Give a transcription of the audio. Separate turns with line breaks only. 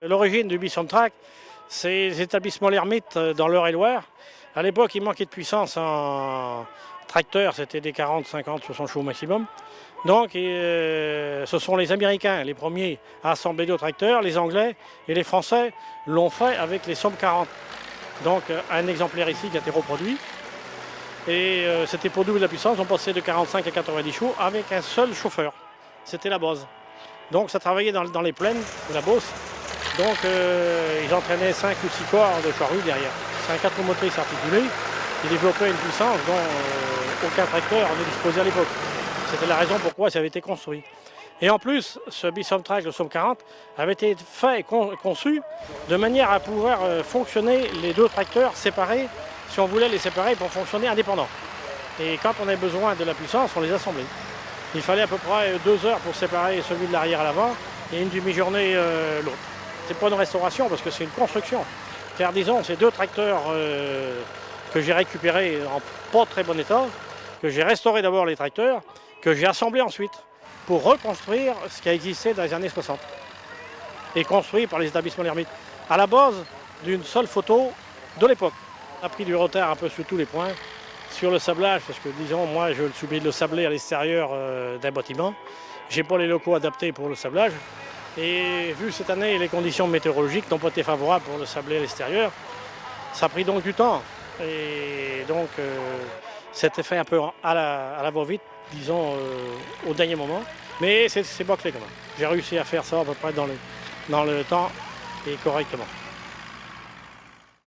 L'origine du Bisson Track, c'est les établissements L'Hermite dans l'Eure-et-Loire. À l'époque, il manquait de puissance en tracteur, c'était des 40, 50, 60 chevaux maximum. Donc, ce sont les Américains, les premiers à assembler des tracteurs, les Anglais et les Français l'ont fait avec les Somme 40. Donc, un exemplaire ici qui a été reproduit. Et c'était pour doubler la puissance, on passait de 45 à 90 chevaux avec un seul chauffeur. C'était la base. Donc, ça travaillait dans les plaines de la Beauce. Donc ils entraînaient 5 ou 6 corps de charrue derrière. C'est un 4 motrices articulé qui développait une puissance dont aucun tracteur ne disposait à l'époque. C'était la raison pourquoi ça avait été construit. Et en plus, ce Bisson Track, le Somme 40, avait été fait et conçu de manière à pouvoir fonctionner les deux tracteurs séparés, si on voulait les séparer pour fonctionner indépendants. Et quand on avait besoin de la puissance, on les assemblait. Il fallait à peu près 2 heures pour séparer celui de l'arrière à l'avant et une demi-journée l'autre. C'est pas une restauration parce que c'est une construction. Car disons, ces deux tracteurs que j'ai récupérés en pas très bon état, que j'ai restauré d'abord les tracteurs, que j'ai assemblés ensuite pour reconstruire ce qui a existé dans les années 60 et construit par les établissements L'Hermite à la base d'une seule photo de l'époque. On a pris du retard un peu sur tous les points, sur le sablage, parce que disons, moi je suis obligé de le sabler à l'extérieur d'un bâtiment. J'ai pas les locaux adaptés pour le sablage. Et vu cette année, les conditions météorologiques n'ont pas été favorables pour le sabler à l'extérieur. Ça a pris donc du temps. Et donc, c'était fait un peu à la va-vite, disons, au dernier moment. Mais c'est bâclé quand même. J'ai réussi à faire ça à peu près dans le temps et correctement.